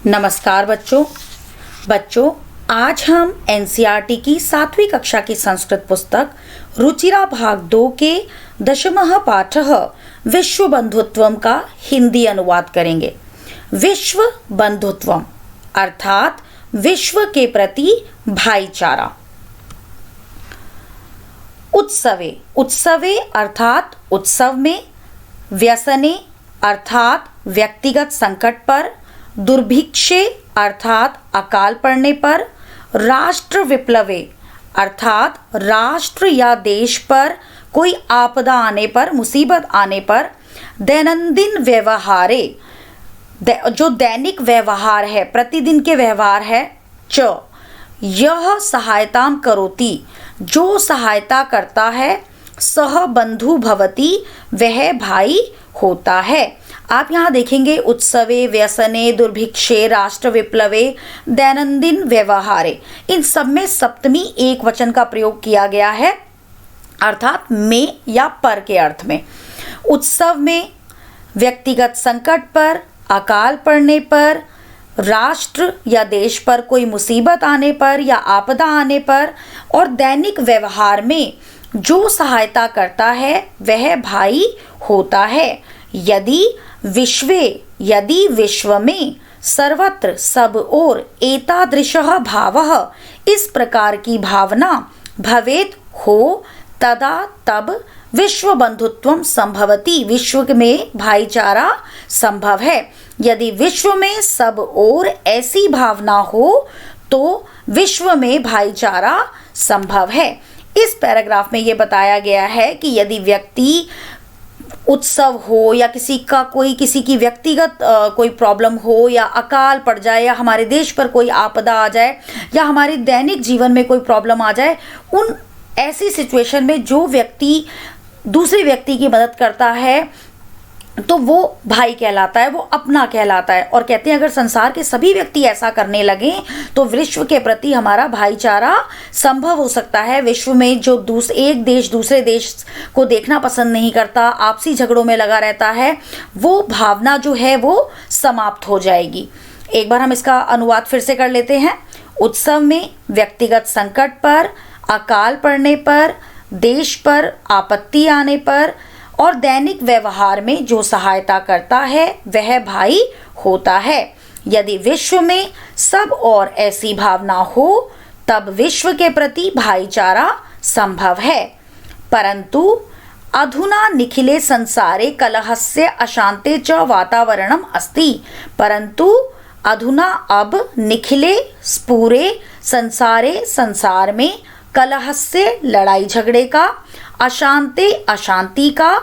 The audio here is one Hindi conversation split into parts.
नमस्कार बच्चों आज हम एनसीईआरटी की 7वीं कक्षा की संस्कृत पुस्तक रुचिरा भाग 2 के दशमः पाठः विश्व बंधुत्वम का हिंदी अनुवाद करेंगे। विश्व बंधुत्वम अर्थात विश्व के प्रति भाईचारा। उत्सवे अर्थात उत्सव में, व्यसने अर्थात व्यक्तिगत संकट पर, दुर्भिक्षे अर्थात अकाल पड़ने पर, राष्ट्र विप्लवे अर्थात राष्ट्र या देश पर कोई आपदा आने पर, मुसीबत आने पर, दैनंदिन व्यवहारे जो दैनिक व्यवहार है, प्रतिदिन के व्यवहार है, च यह सहायताम करोति जो सहायता करता है, सह बंधु भवति वह भाई होता है। आप यहाँ देखेंगे उत्सवे, व्यसने, दुर्भिक्षे, राष्ट्र विप्लवे, दैनंदिन व्यवहारे, इन सब में सप्तमी एक वचन का प्रयोग किया गया है अर्थात में या पर के अर्थ में। उत्सव में व्यक्तिगत संकट पर, अकाल पड़ने पर, राष्ट्र या देश पर कोई मुसीबत आने पर या आपदा आने पर, और दैनिक व्यवहार में जो सहायता करता है वह भाई होता है। यदि विश्व में सर्वत्र सब ओर एतादृशः भावः इस प्रकार की भावना भवेत हो, तदा तब विश्व बंधुत्वम संभवति विश्व में भाईचारा संभव है। यदि विश्व में सब ओर ऐसी भावना हो तो विश्व में भाईचारा संभव है। इस पैराग्राफ में ये बताया गया है कि यदि व्यक्ति उत्सव हो या किसी की व्यक्तिगत कोई प्रॉब्लम हो या अकाल पड़ जाए या हमारे देश पर कोई आपदा आ जाए या हमारे दैनिक जीवन में कोई प्रॉब्लम आ जाए, उन ऐसी सिचुएशन में जो व्यक्ति दूसरे व्यक्ति की मदद करता है तो वो भाई कहलाता है, वो अपना कहलाता है। और कहते हैं अगर संसार के सभी व्यक्ति ऐसा करने लगे तो विश्व के प्रति हमारा भाईचारा संभव हो सकता है। विश्व में जो एक देश दूसरे देश को देखना पसंद नहीं करता, आपसी झगड़ों में लगा रहता है, वो भावना जो है वो समाप्त हो जाएगी। एक बार हम इसका अनुवाद फिर से कर लेते हैं। उत्सव में व्यक्तिगत संकट पर, अकाल पड़ने पर, देश पर आपत्ति आने पर और दैनिक व्यवहार में जो सहायता करता है वह भाई होता है। यदि विश्व में सब और ऐसी भावना हो तब विश्व के प्रति भाईचारा संभव है। परंतु अधुना निखिले संसारे कलहस्य अशांते च वातावरणम अस्ति। परंतु अधुना अब निखिले पूरे संसार में कलहस्य लड़ाई झगड़े का, अशांति अशांति का,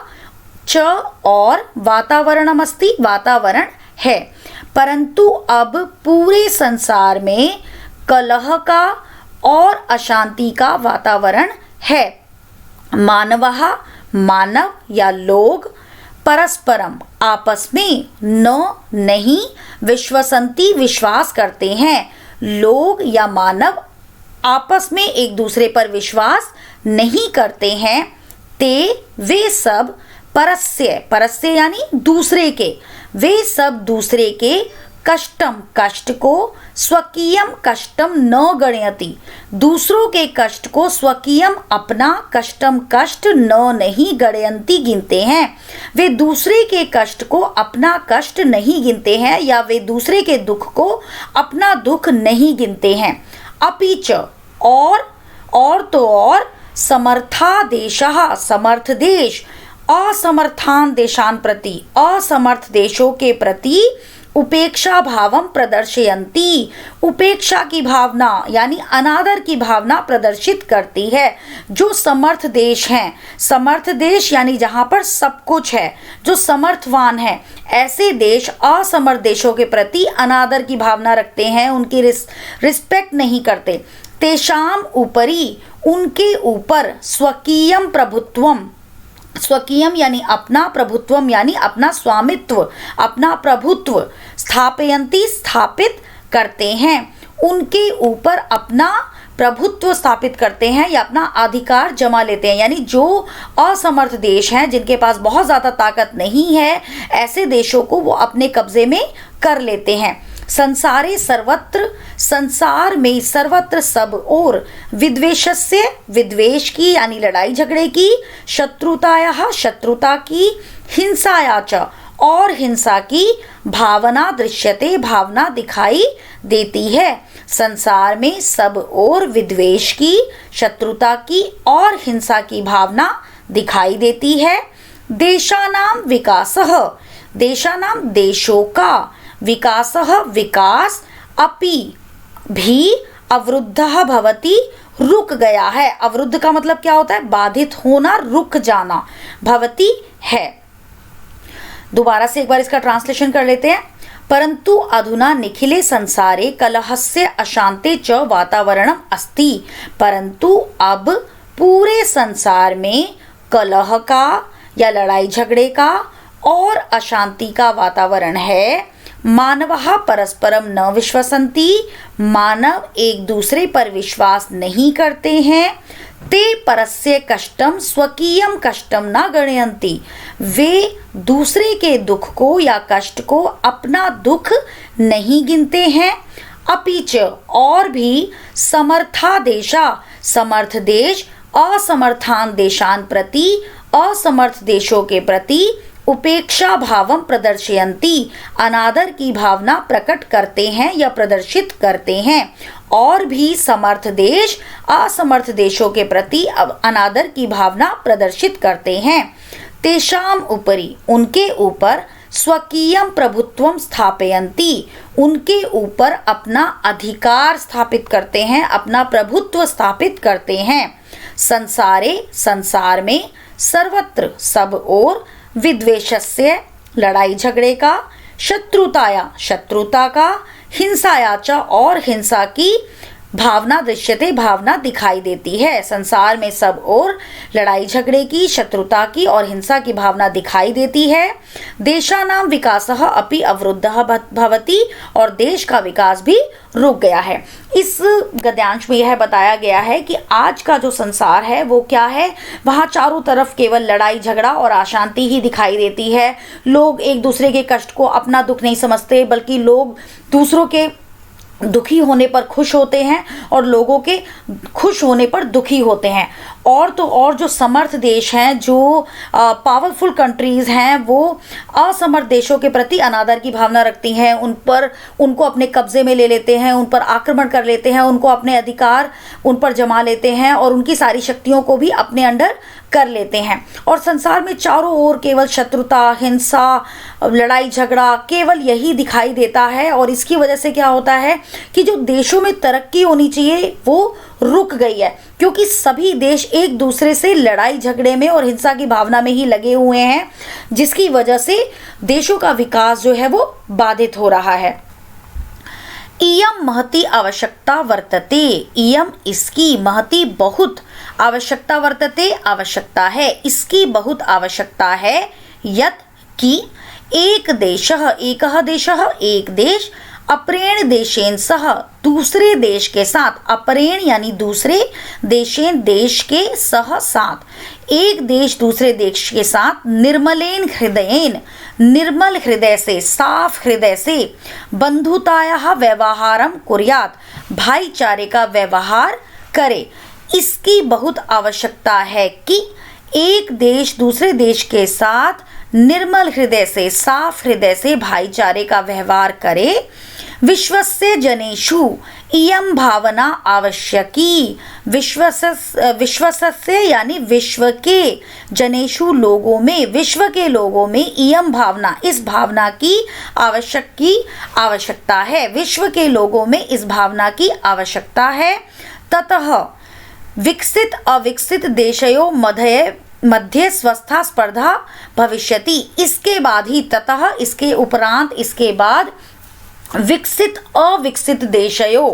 च और वातावरणम अस्ति वातावरण है। परंतु अब पूरे संसार में कलह का और अशांति का वातावरण है। मानवः मानव या लोग परस्परम आपस में नहीं विश्वसंति विश्वास करते हैं। लोग या मानव आपस में एक दूसरे पर विश्वास नहीं करते हैं। वे सब परस्य यानी दूसरे के, वे सब दूसरे के कष्ट को स्वकीयम कष्टम न गणयति, दूसरों के कष्ट को स्वकीयम अपना कष्ट नहीं गणयन्ति गिनते हैं। वे दूसरे के कष्ट को अपना कष्ट नहीं गिनते हैं या वे दूसरे के दुख को अपना दुख नहीं गिनते हैं। अपीच और समर्था देशः समर्थ देश असमर्थान देशान प्रति असमर्थ देशों के प्रति उपेक्षा भावम प्रदर्शयन्ति उपेक्षा की भावना यानी अनादर की भावना प्रदर्शित करती है। जो समर्थ देश हैं, समर्थ देश यानी जहाँ पर सब कुछ है, जो समर्थवान है, ऐसे देश असमर्थ देशों के प्रति अनादर की भावना रखते हैं, उनकी रिस्पेक्ट नहीं करते। तेषाम उपरि उनके ऊपर स्वकीयम प्रभुत्वम, स्वकीयम यानी अपना, प्रभुत्वम यानी अपना स्वामित्व, अपना प्रभुत्व, स्थापयन्ति स्थापित करते हैं, उनके ऊपर अपना प्रभुत्व स्थापित करते हैं या अपना अधिकार जमा लेते हैं। यानी जो असमर्थ देश हैं, जिनके पास बहुत ज़्यादा ताकत नहीं है, ऐसे देशों को वो अपने कब्जे में कर लेते हैं। संसारे सर्वत्र, संसार में सर्वत्र सब और, विद्वेषस्य विद्वेष की यानी लड़ाई झगड़े की, शत्रुतायाः शत्रुता की, हिंसाया च और हिंसा की भावना दृश्यते भावना दिखाई देती है। संसार में सब और विद्वेष की, शत्रुता की और हिंसा की भावना दिखाई देती है। देशानाम विकासः, देशानाम देशों का, विकासः विकास, अपि भी, अवरुद्धः भवति रुक गया है। अवरुद्ध का मतलब क्या होता है? बाधित होना, रुक जाना। भवति है। दोबारा से एक बार इसका ट्रांसलेशन कर लेते हैं। परंतु अधुना निखिले संसारे कलहस्य अशांते च वातावरणम अस्ति। परंतु अब पूरे संसार में कलह का या लड़ाई झगड़े का और अशांति का वातावरण है। मानवः परस्परम न विश्वसन्ति, मानव एक दूसरे पर विश्वास नहीं करते हैं। ते परस्य कष्टम स्वकीयम कष्टम न गणयन्ति, वे दूसरे के दुख को या कष्ट को अपना दुख नहीं गिनते हैं। अपिच और भी, समर्था देशा समर्थ देश असमर्थान देशान प्रति, असमर्थ देशों के प्रति उपेक्षा भावम प्रदर्शयन्ति, अनादर की भावना प्रकट करते हैं या प्रदर्शित करते हैं। और भी समर्थ देश असमर्थ देशों के प्रति अनादर की भावना प्रदर्शित करते हैं। तेषाम उपरि उनके ऊपर, स्वकीयम प्रभुत्वम स्थापयन्ति उनके ऊपर अपना अधिकार स्थापित करते हैं, अपना प्रभुत्व स्थापित करते हैं। संसारे संसार में, सर्वत्र सब और, विद्वेषस्य लड़ाई झगड़े का, शत्रुताया शत्रुता का, हिंसाया च और हिंसा की भावना दृश्यते भावना दिखाई देती है। संसार में सब और लड़ाई झगड़े की, शत्रुता की और हिंसा की भावना दिखाई देती है। देशानाम विकासः अपि अवरुद्धः भवति और देश का विकास भी रुक गया है। इस गद्यांश में यह बताया गया है कि आज का जो संसार है वो क्या है, वहाँ चारों तरफ केवल लड़ाई झगड़ा और अशांति ही दिखाई देती है। लोग एक दूसरे के कष्ट को अपना दुख नहीं समझते, बल्कि लोग दूसरों के दुखी होने पर खुश होते हैं और लोगों के खुश होने पर दुखी होते हैं। और तो और जो समर्थ देश हैं, जो पावरफुल कंट्रीज़ हैं, वो असमर्थ देशों के प्रति अनादर की भावना रखती हैं, उनको अपने कब्जे में ले लेते हैं, उन पर आक्रमण कर लेते हैं, उनको अपने अधिकार उन पर जमा लेते हैं और उनकी सारी शक्तियों को भी अपने अंडर कर लेते हैं। और संसार में चारों ओर केवल शत्रुता, हिंसा, लड़ाई झगड़ा केवल यही दिखाई देता है। और इसकी वजह से क्या होता है कि जो देशों में तरक्की होनी चाहिए वो रुक गई है, क्योंकि सभी देश एक दूसरे से लड़ाई झगड़े में और हिंसा की भावना में ही लगे हुए हैं, जिसकी वजह से देशों का विकास जो है वो बाधित हो रहा है। इयम महती आवश्यकता वर्तते, इयम इसकी, महती बहुत, आवश्यकता वर्तते आवश्यकता है, इसकी बहुत आवश्यकता है। यत की एक देशः, एकः देशः एक देश, अपरेण देशेन सह दूसरे देश के साथ, अपरेण यानी दूसरे, देशेन देश के सह साथ, एक देश दूसरे देश के साथ, निर्मलेन हृदयेन निर्मल हृदय से, साफ हृदय से, बंधुतायाः व्यवहारम कुर्यात् भाईचारे का व्यवहार करे। इसकी बहुत आवश्यकता है कि एक देश दूसरे देश के साथ निर्मल हृदय से, साफ हृदय से भाईचारे का व्यवहार करे। विश्वस्य जनेषु इयं भावना आवश्यकी, विश्वस्य यानी विश्व के, जनेषु लोगों में, विश्व के लोगों में, इयं भावना इस भावना की आवश्यकता है, विश्व के लोगों में इस भावना की आवश्यकता है। ततः विकसित अविकसित देशयों मध्य स्वस्था स्पर्धा भविष्यति, इसके बाद ही, ततः इसके उपरांत, इसके बाद, विकसित अविकसित देशयों,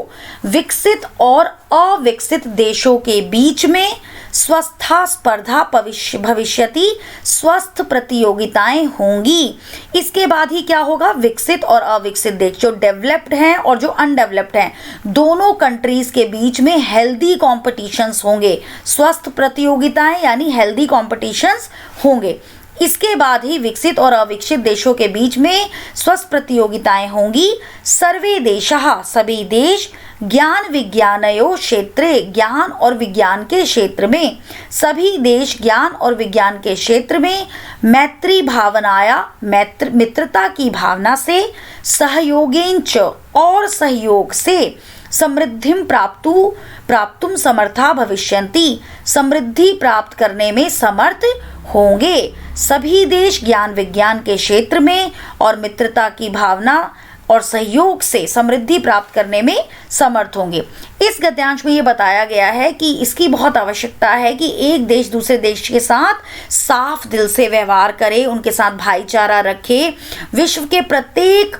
विकसित और अविकसित देशों के बीच में, स्वस्था स्पर्धा भविष्यति, स्वस्थ प्रतियोगिताएं होंगी। इसके बाद ही क्या होगा, विकसित और अविकसित देश, जो डेवलप्ड हैं और जो अनडेवलप्ड हैं, दोनों कंट्रीज के बीच में हेल्दी कॉम्पिटिशन्स होंगे, स्वस्थ प्रतियोगिताएं यानी हेल्दी कॉम्पिटिशन्स होंगे। इसके बाद ही विकसित और अविकसित देशों के बीच में स्वस्थ प्रतियोगिताएं होंगी। सर्वे देशः सभी देश ज्ञान विज्ञानयो क्षेत्रे ज्ञान और विज्ञान के क्षेत्र में सभी देश ज्ञान और विज्ञान के क्षेत्र में मैत्री भावनाया मित्रता की भावना से सहयोगेंच और सहयोग से समृद्धिं प्राप्तुम समर्था भविष्यन्ति समृद्धि प्राप्त करने में समर्थ होंगे। सभी देश ज्ञान विज्ञान के क्षेत्र में और मित्रता की भावना और सहयोग से समृद्धि प्राप्त करने में समर्थ होंगे। इस गद्यांश में ये बताया गया है कि इसकी बहुत आवश्यकता है कि एक देश दूसरे देश के साथ साफ दिल से व्यवहार करे, उनके साथ भाईचारा रखे। विश्व के प्रत्येक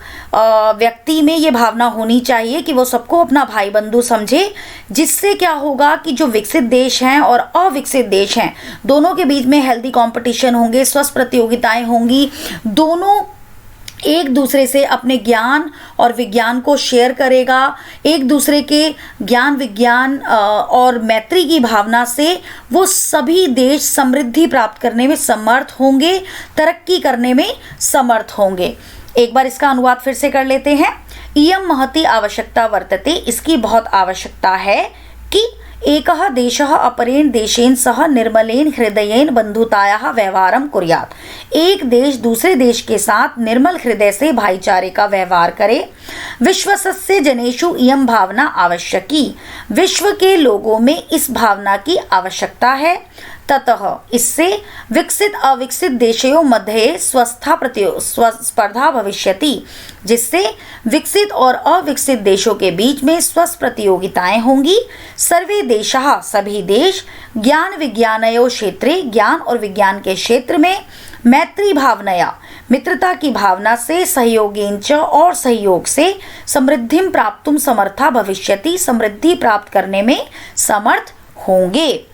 व्यक्ति में ये भावना होनी चाहिए कि वो सबको अपना भाई बंधु समझे, जिससे क्या होगा कि जो विकसित देश हैं और अविकसित देश हैं दोनों के बीच में हेल्दी कंपटीशन होंगे, स्वस्थ प्रतियोगिताएं होंगी। दोनों एक दूसरे से अपने ज्ञान और विज्ञान को शेयर करेगा, एक दूसरे के ज्ञान विज्ञान और मैत्री की भावना से वो सभी देश समृद्धि प्राप्त करने में समर्थ होंगे, तरक्की करने में समर्थ होंगे। एक बार इसका अनुवाद फिर से कर लेते हैं। इयं महती आवश्यकता वर्तते, इसकी बहुत आवश्यकता है कि एकः देशः अपरेण देशेन सह निर्मलेन हृदयेन बंधुतायाः व्यवहारं कुर्यात्। एक देश दूसरे देश के साथ निर्मल हृदय से भाईचारे का व्यवहार करे। विश्वस्य जनेषु इयं भावना आवश्यकी, विश्व के लोगों में इस भावना की आवश्यकता है। ततः इससे विकसित अविकसित देशों मध्य स्पर्धा भविष्यति, जिससे विकसित और अविकसित देशों के बीच में स्वस्थ प्रतियोगिताएं होंगी। सर्वे देशः सभी देश ज्ञान विज्ञानयो क्षेत्रे ज्ञान और विज्ञान के क्षेत्र में मैत्री भावनया मित्रता की भावना से सहयोगेंच और सहयोग से समृद्धिं प्राप्तुम समर्था भविष्यति समृद्धि प्राप्त करने में समर्थ होंगे।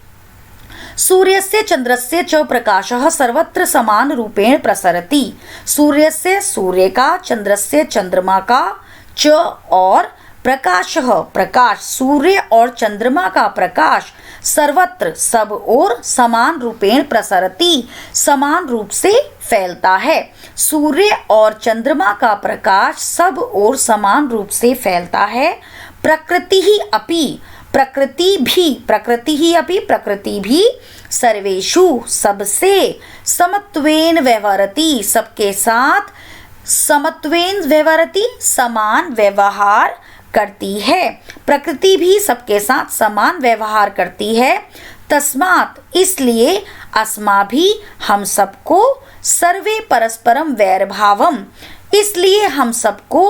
सूर्यस्य चंद्रस्य च प्रकाशः सर्वत्र समान रूपेण प्रसरति। सूर्यस्य सूर्य का, चंद्रस्य चंद्रमा का, च और प्रकाशः प्रकाश सूर्य और चंद्रमा का प्रकाश सर्वत्र सब और समान रूपेण प्रसरति समान रूप से फैलता है। सूर्य और चंद्रमा का प्रकाश सब और समान रूप से फैलता है। प्रकृति ही प्रकृति भी सर्वेषु सबसे समत्वेन व्यवहरति सबके साथ समत्वेन व्यवहरति समान व्यवहार करती है। प्रकृति भी सबके साथ समान व्यवहार करती है। तस्मात् इसलिए अस्माभि हम सबको सर्वे परस्परम वैरभावम इसलिए हम सबको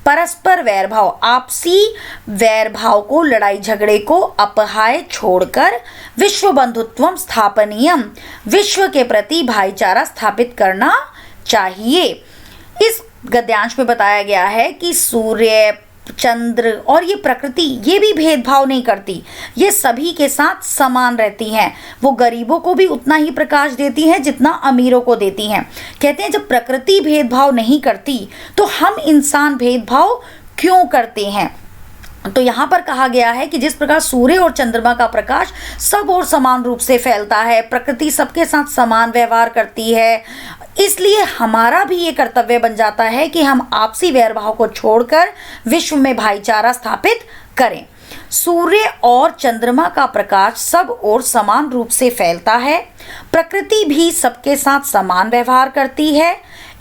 परस्पर वैरभाव आपसी वैरभाव को लड़ाई झगड़े को अपहाय छोड़कर विश्व बंधुत्वम स्थापनीयम विश्व के प्रति भाईचारा स्थापित करना चाहिए। इस गद्यांश में बताया गया है कि सूर्य चंद्र और ये प्रकृति ये भी भेदभाव नहीं करती, ये सभी के साथ समान रहती हैं। वो गरीबों को भी उतना ही प्रकाश देती हैं जितना अमीरों को देती हैं। कहते हैं जब प्रकृति भेदभाव नहीं करती तो हम इंसान भेदभाव क्यों करते हैं। तो यहाँ पर कहा गया है कि जिस प्रकार सूर्य और चंद्रमा का प्रकाश सब और समान रूप से फैलता है, प्रकृति सबके साथ समान व्यवहार करती है, इसलिए हमारा भी ये कर्तव्य बन जाता है कि हम आपसी वैरभाव को छोड़कर विश्व में भाईचारा स्थापित करें। सूर्य और चंद्रमा का प्रकाश सब और समान रूप से फैलता है, प्रकृति भी सबके साथ समान व्यवहार करती है,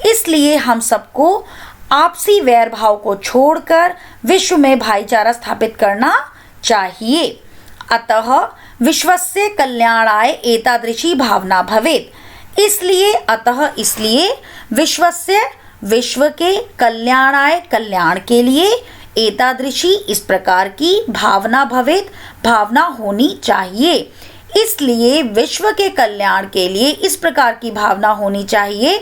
इसलिए हम सबको आपसी वैरभाव को छोड़कर विश्व में भाईचारा स्थापित करना चाहिए। अतः विश्वस्य कल्याणाय एतादृशी भावना भवेत् इसलिए विश्व के कल्याणाय कल्याण के लिए एतादृशी इस प्रकार की भावना भवेत् भावना होनी चाहिए। इसलिए विश्व के कल्याण के लिए इस प्रकार की भावना होनी चाहिए।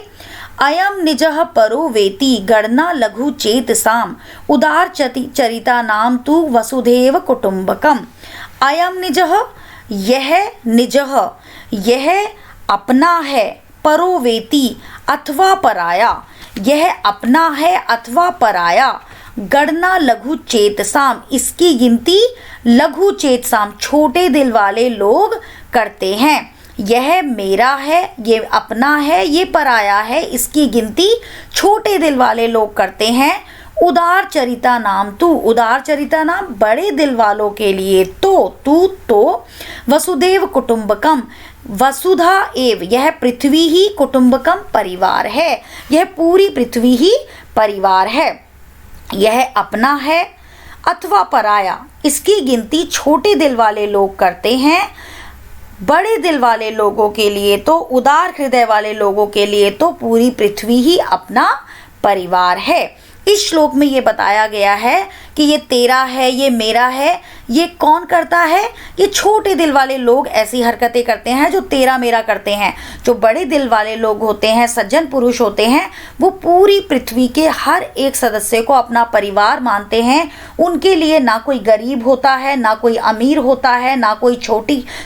अयम निजः परो वेति गणना लघु चेतसाम उदार चरिता नाम तु वसुधैव कुटुंबकम। अयम निजः यह अपना है, परो वेति अथवा पराया, यह अपना है अथवा पराया। गणना लघु चेतसाम इसकी गिनती लघु चेतसाम छोटे दिल वाले लोग करते हैं। यह मेरा है, ये अपना है, ये पराया है, इसकी गिनती छोटे दिल वाले लोग करते हैं। उदार चरिता नाम तू, उदार चरिता नाम बड़े दिल वालों के लिए, तू तो वसुदेव कुटुंबकम, वसुधा एव, यह पृथ्वी ही, कुटुंबकम परिवार है, यह पूरी पृथ्वी ही परिवार है। यह अपना है अथवा पराया, इसकी गिनती छोटे दिल वाले लोग करते हैं। बड़े दिल वाले लोगों के लिए तो, उदार हृदय वाले लोगों के लिए तो पूरी पृथ्वी ही अपना परिवार है। इस श्लोक में ये बताया गया है कि ये तेरा है, ये मेरा है, ये कौन करता है? ये छोटे दिल वाले लोग ऐसी हरकतें करते हैं जो तेरा मेरा करते हैं। जो बड़े दिल वाले लोग होते हैं, सज्जन पुरुष होते हैं, वो पूरी पृथ्वी के हर एक सदस्य को अपना परिवार मानते हैं। उनके लिए ना कोई गरीब होता है, ना कोई अमीर होता है, ना कोई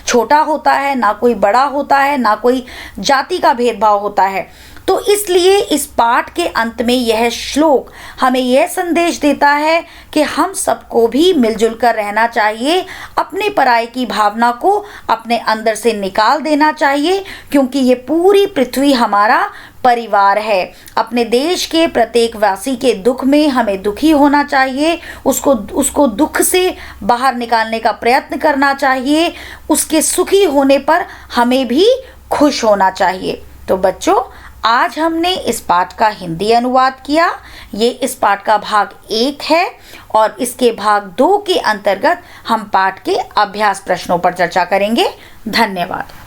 छोटा होता है, ना कोई बड़ा होता है, ना कोई जाति का भेदभाव होता है। तो इसलिए इस पाठ के अंत में यह श्लोक हमें यह संदेश देता है कि हम सबको भी मिलजुल कर रहना चाहिए। अपने पराये की भावना को अपने अंदर से निकाल देना चाहिए, क्योंकि ये पूरी पृथ्वी हमारा परिवार है। अपने देश के प्रत्येक वासी के दुख में हमें दुखी होना चाहिए, उसको दुख से बाहर निकालने का प्रयत्न करना चाहिए। उसके सुखी होने पर हमें भी खुश होना चाहिए। तो बच्चों, आज हमने इस पाठ का हिंदी अनुवाद किया। ये इस पाठ का भाग 1 है और इसके भाग 2 के अंतर्गत हम पाठ के अभ्यास प्रश्नों पर चर्चा करेंगे। धन्यवाद।